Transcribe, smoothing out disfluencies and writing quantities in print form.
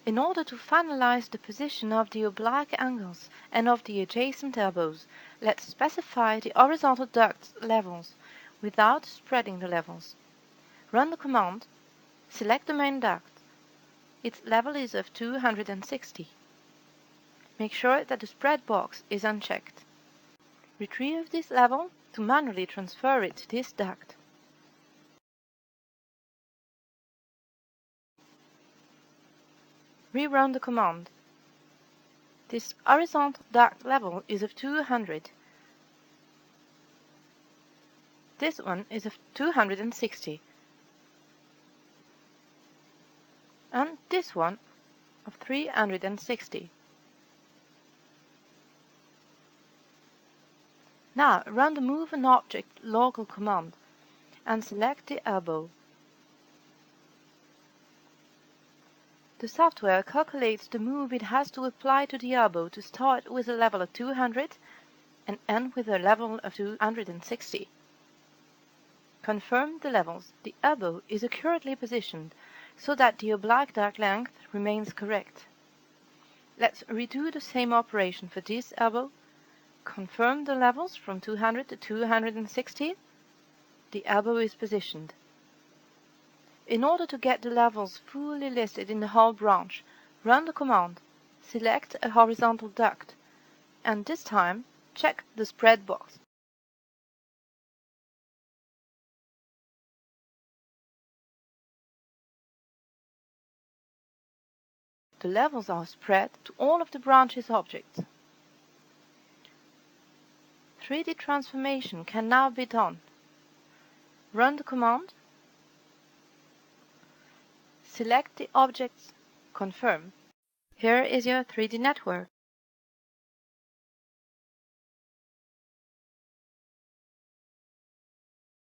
In order to finalize the position of the oblique angles and of the adjacent elbows, let's specify the horizontal duct levels without spreading the levels. Run the command, select the main duct. Its level is of 260. Make sure that the spread box is unchecked. Retrieve this level to manually transfer it to this duct. Rerun the command. This horizontal duct level is of 200. This one is of 260. And this one of 360. Now run the Move an Object local command and select the elbow. The software calculates the move it has to apply to the elbow to start with a level of 200 and end with a level of 260. Confirm the levels. The elbow is accurately positioned so that the oblique duct length remains correct. Let's redo the same operation for this elbow. Confirm the levels from 200 to 260. The elbow is positioned. In order to get the levels fully listed in the whole branch, run the command, select a horizontal duct, and this time check the spread box. The levels are spread to all of the branch's objects. 3D transformation can now be done. Run the command, select the objects, confirm. Here is your 3D network.